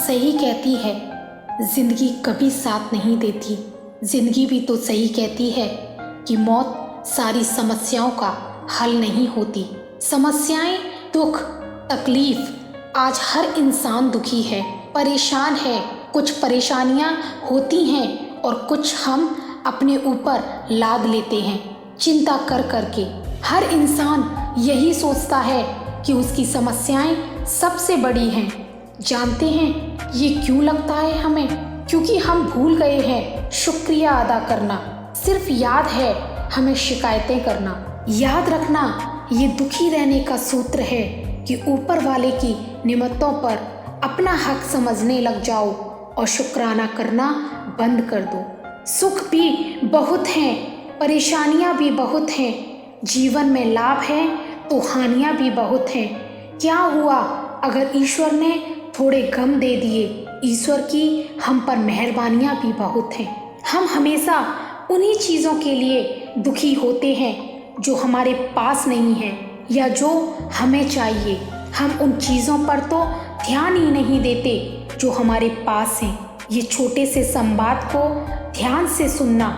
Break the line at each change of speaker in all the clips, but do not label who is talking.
सही कहती है, जिंदगी कभी साथ नहीं देती। जिंदगी भी तो सही कहती है कि मौत सारी समस्याओं का हल नहीं होती। समस्याएं, दुख, तकलीफ, आज हर इंसान दुखी है, परेशान है। कुछ परेशानियां होती हैं और कुछ हम अपने ऊपर लाद लेते हैं चिंता कर कर के। हर इंसान यही सोचता है कि उसकी समस्याएं सबसे बड़ी हैं। जानते हैं ये क्यों लगता है हमें? क्योंकि हम भूल गए हैं शुक्रिया अदा करना। सिर्फ याद है हमें शिकायतें करना। याद रखना ये दुखी रहने का सूत्र है कि ऊपर वाले की नियमतों पर अपना हक समझने लग जाओ और शुक्राना करना बंद कर दो। सुख भी बहुत हैं, परेशानियां भी बहुत हैं। जीवन में लाभ है तो हानियां भी बहुत हैं। क्या हुआ अगर ईश्वर ने थोड़े गम दे दिए? ईश्वर की हम पर मेहरबानियां भी बहुत हैं। हम हमेशा उन्हीं चीज़ों के लिए दुखी होते हैं जो हमारे पास नहीं है या जो हमें चाहिए। हम उन चीज़ों पर तो ध्यान ही नहीं देते जो हमारे पास हैं। ये छोटे से संवाद को ध्यान से सुनना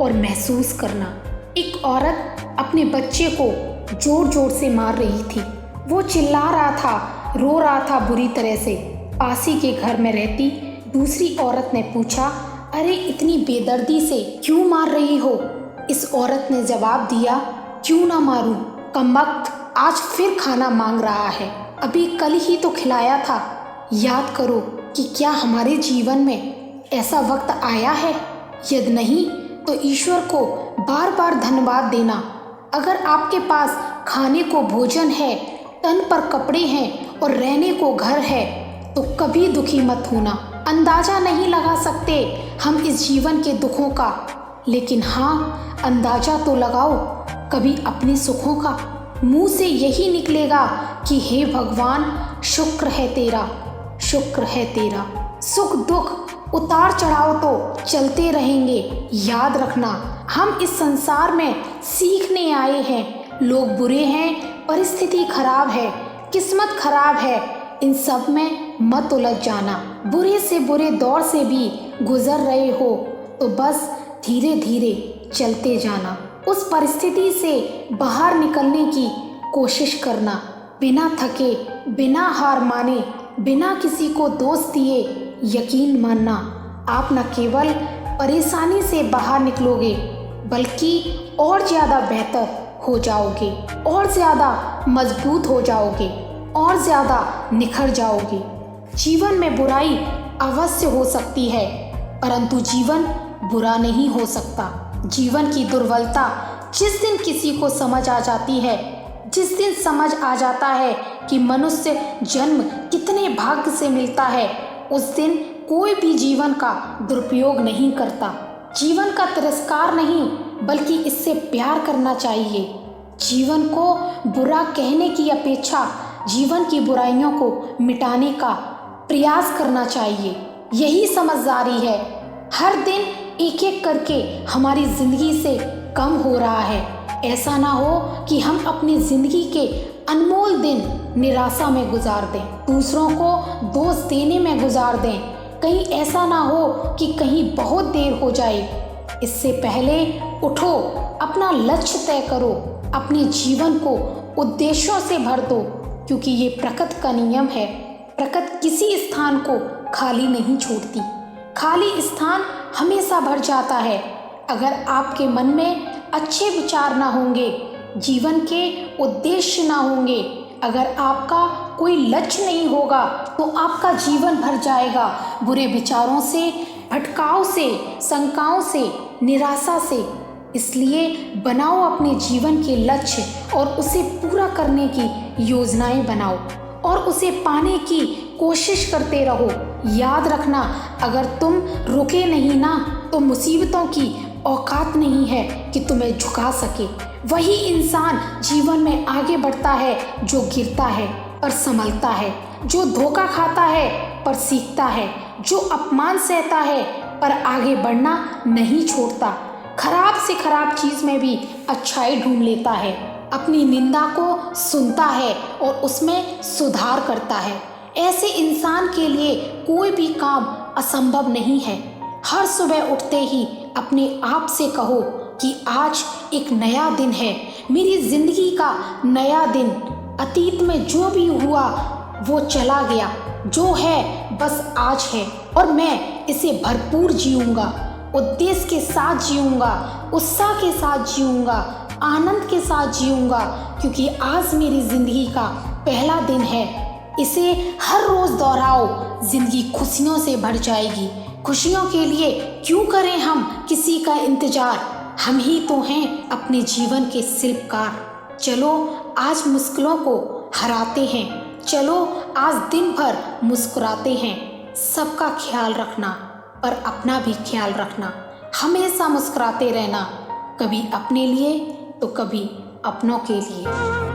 और महसूस करना। एक औरत अपने बच्चे को जोर जोर से मार रही थी। वो चिल्ला रहा था, रो रहा था बुरी तरह से। पास ही के घर में रहती दूसरी औरत ने पूछा, अरे इतनी बेदर्दी से क्यों मार रही हो? इस औरत ने जवाब दिया, क्यों ना मारूं, कमबख्त आज फिर खाना मांग रहा है। अभी कल ही तो खिलाया था। याद करो कि क्या हमारे जीवन में ऐसा वक्त आया है? यदि नहीं तो ईश्वर को बार बार धन्यवाद देना। अगर आपके पास खाने को भोजन है, तन पर कपड़े हैं और रहने को घर है तो कभी दुखी मत होना। अंदाजा नहीं लगा सकते हम इस जीवन के दुखों का, लेकिन हाँ अंदाजा तो लगाओ कभी अपने सुखों का। मुंह से यही निकलेगा कि हे भगवान शुक्र है तेरा, शुक्र है तेरा। सुख दुख उतार चढ़ाव तो चलते रहेंगे। याद रखना हम इस संसार में सीखने आए हैं। लोग बुरे हैं, परिस्थिति खराब है, किस्मत खराब है, इन सब में मत उलझ जाना। बुरे से बुरे दौर से भी गुजर रहे हो तो बस धीरे धीरे चलते जाना। उस परिस्थिति से बाहर निकलने की कोशिश करना, बिना थके, बिना हार माने, बिना किसी को दोष दिए। यकीन मानना आप न केवल परेशानी से बाहर निकलोगे बल्कि और ज़्यादा बेहतर हो जाओगे, और ज़्यादा मजबूत हो जाओगे, और ज़्यादा निखर जाओगे। जीवन में बुराई अवश्य हो सकती है परंतु जीवन बुरा नहीं हो सकता। जीवन की दुर्बलता जिस दिन किसी को समझ आ जाती है, जिस दिन समझ आ जाता है कि मनुष्य जन्म कितने भाग्य से मिलता है, उस दिन कोई भी जीवन का दुरुपयोग नहीं करता। जीवन का तिरस्कार नहीं बल्कि इससे प्यार करना चाहिए। जीवन को बुरा कहने की अपेक्षा जीवन की बुराइयों को मिटाने का प्रयास करना चाहिए। यही समझदारी है। हर दिन एक एक करके हमारी जिंदगी से कम हो रहा है। ऐसा ना हो कि हम अपनी जिंदगी के अनमोल दिन निराशा में गुजार दें, दूसरों को दोष देने में गुजार दें। कहीं ऐसा ना हो कि कहीं बहुत देर हो जाए। इससे पहले उठो, अपना लक्ष्य तय करो, अपने जीवन को उद्देश्यों से भर दो, क्योंकि ये प्रकृति का नियम है। प्रकृति किसी स्थान को खाली नहीं छोड़ती, खाली स्थान हमेशा भर जाता है। अगर आपके मन में अच्छे विचार ना होंगे, जीवन के उद्देश्य ना होंगे, अगर आपका कोई लक्ष्य नहीं होगा तो आपका जीवन भर जाएगा बुरे विचारों से, भटकाव से, शंकाओं से, निराशा से। इसलिए बनाओ अपने जीवन के लक्ष्य और उसे पूरा करने की योजनाएं बनाओ और उसे पाने की कोशिश करते रहो। याद रखना अगर तुम रुके नहीं ना तो मुसीबतों की औकात नहीं है कि तुम्हें झुका सके। वही इंसान जीवन में आगे बढ़ता है जो गिरता है पर संभलता है, जो धोखा खाता है पर सीखता है, जो अपमान सहता है पर आगे बढ़ना नहीं छोड़ता। खराब से खराब चीज में भी अच्छाई ढूंढ लेता है, अपनी निंदा को सुनता है और उसमें सुधार करता है। ऐसे इंसान के लिए कोई भी काम असंभव नहीं है। हर सुबह उठते ही अपने आप से कहो कि आज एक नया दिन है, मेरी जिंदगी का नया दिन। अतीत में जो भी हुआ वो चला गया, जो है बस आज है और मैं इसे भरपूर जीऊंगा, उद्देश्य के साथ जीऊंगा, उत्साह के साथ जीऊंगा, आनंद के साथ जीऊंगा, क्योंकि आज मेरी जिंदगी का पहला दिन है। इसे हर रोज दोहराओ, जिंदगी खुशियों से भर जाएगी। खुशियों के लिए क्यों करें हम किसी का इंतजार, हम ही तो हैं अपने जीवन के शिल्पकार। चलो आज मुश्किलों को हराते हैं, चलो आज दिन भर मुस्कुराते हैं। सबका ख्याल रखना पर अपना भी ख्याल रखना, हमेशा मुस्कुराते रहना, कभी अपने लिए तो कभी अपनों के लिए।